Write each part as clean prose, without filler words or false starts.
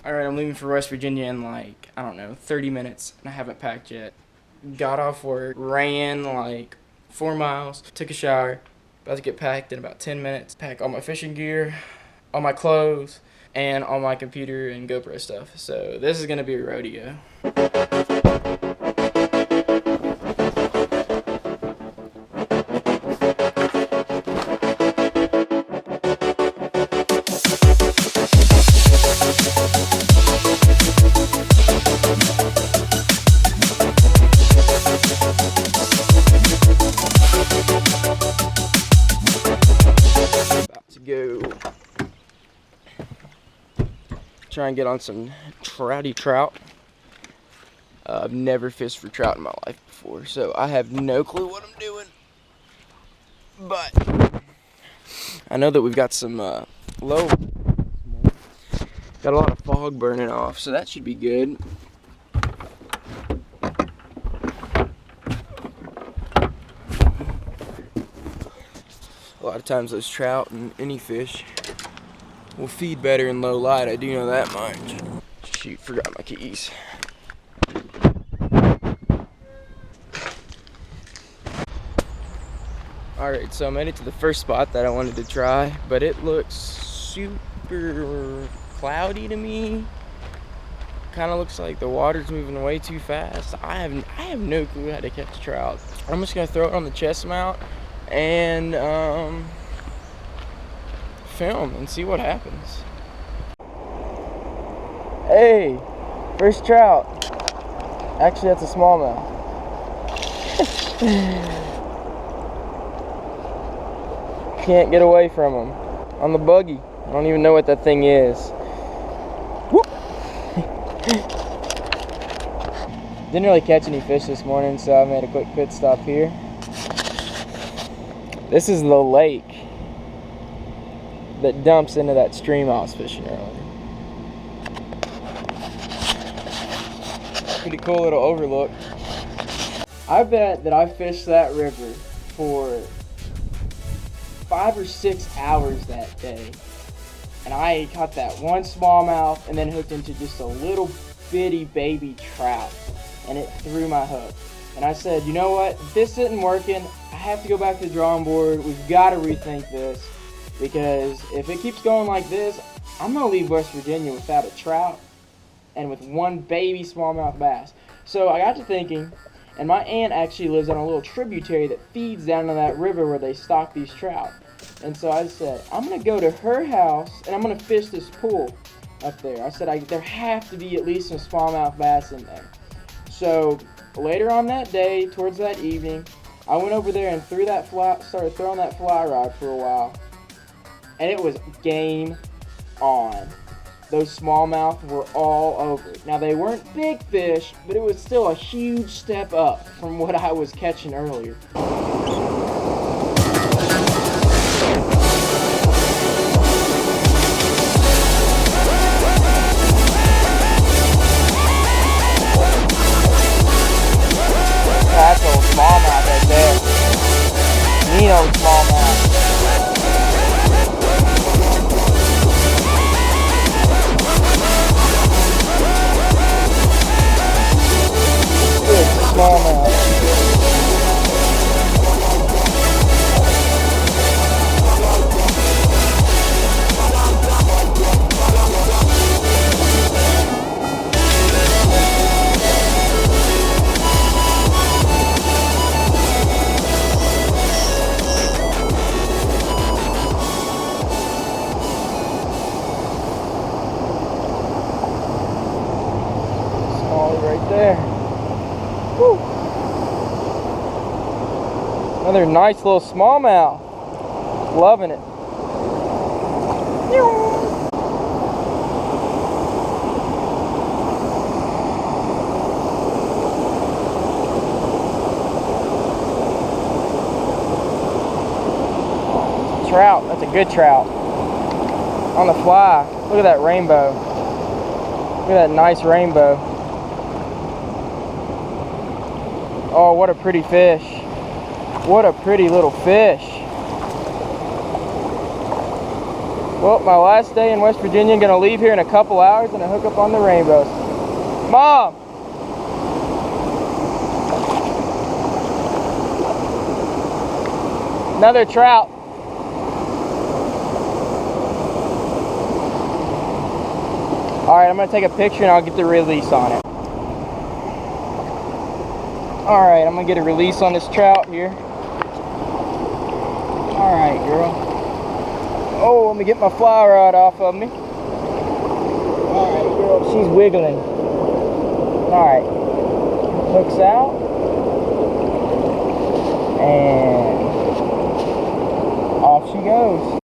Alright, I'm leaving for West Virginia in like, I don't know, 30 minutes, and I haven't packed yet. Got off work, ran like 4 miles, took a shower, about to get packed in about 10 minutes. Pack all my fishing gear, all my clothes, and all my computer and GoPro stuff. So this is gonna be a rodeo. Go try and get on some trouty trout. I've never fished for trout in my life before, so I have no clue what I'm doing, but I know that we've got some low, got a lot of fog burning off, so that should be good. A lot of times those trout and any fish will feed better in low light. I do know that much. Shoot, forgot my keys. Alright, so I made it to the first spot that I wanted to try, but it looks super cloudy to me. Kind of looks like the water's moving way too fast. I have no clue how to catch trout. I'm just gonna throw it on the chest mount and film and see what happens. Hey, first trout. Actually, that's a smallmouth. Can't get away from him on the buggy. I don't even know what that thing is. Whoop. Didn't really catch any fish this morning, so I made a quick pit stop here. This is the lake that dumps into that stream I was fishing earlier. Pretty cool little overlook. I bet that I fished that river for 5 or 6 hours that day, and I caught that one smallmouth and then hooked into just a little bitty baby trout, and it threw my hook. And I said, you know what, this isn't working. I have to go back to the drawing board. We've got to rethink this, because if it keeps going like this, I'm going to leave West Virginia without a trout and with one baby smallmouth bass. So I got to thinking, and my aunt actually lives on a little tributary that feeds down to that river where they stock these trout. And so I said, I'm going to go to her house and I'm going to fish this pool up there. I said, there have to be at least some smallmouth bass in there. So later on that day, towards that evening, I went over there and started throwing that fly rod for a while. And it was game on. Those smallmouth were all over it. Now, they weren't big fish, but it was still a huge step up from what I was catching earlier. That's old smallmouth right there. Mean old smallmouth. Smallmouth. Smallie right there. Woo. Another nice little smallmouth. Loving it. Trout. That's a good trout. On the fly. Look at that rainbow. Look at that nice rainbow. Oh, what a pretty fish. What a pretty little fish. Well, my last day in West Virginia. I'm gonna leave here in a couple hours and I hook up on the rainbows. Mom! Another trout. Alright, I'm gonna take a picture and I'll get the release on it. Alright, I'm gonna get a release on this trout here. Alright, girl. Oh, let me get my fly rod off of me. Alright, girl, she's wiggling. Alright, hooks out. And off she goes.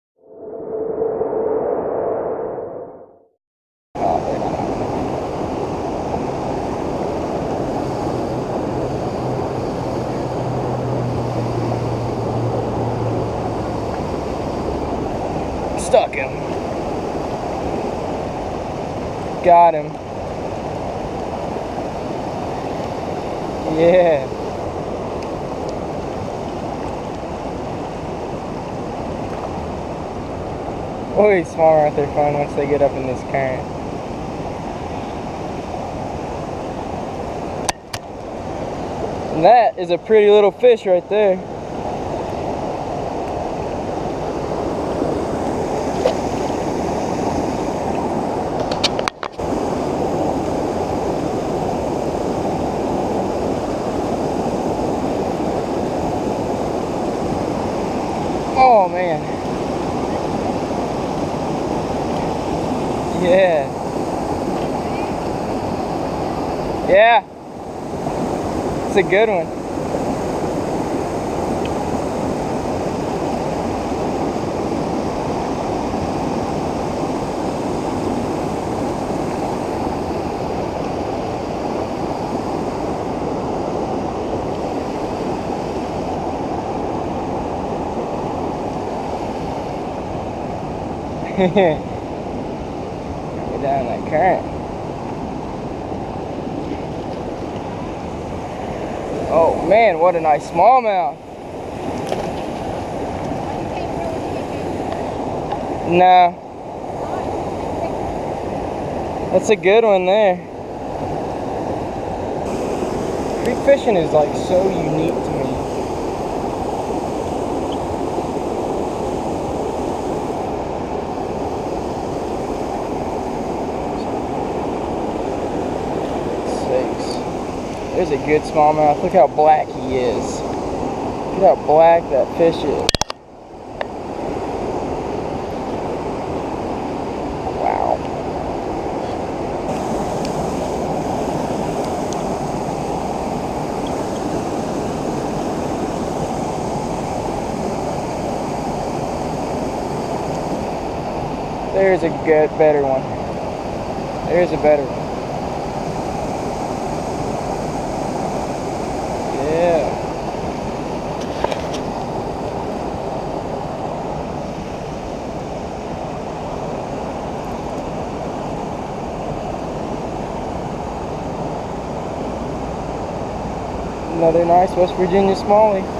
Oh, they're not. Stuck him. Got him. Yeah. Oh, these smallmouth are fun once they get up in this current. And that is a pretty little fish right there. Oh man. Yeah. Yeah. It's a good one. Get down that current. Oh man, what a nice smallmouth. No. That's a good one there. Creek fishing is like so unique to me. There's a good smallmouth. Look how black he is. Look how black that fish is. Wow. There's a good, better one. There's a better one. Yeah. Another nice West Virginia smallie.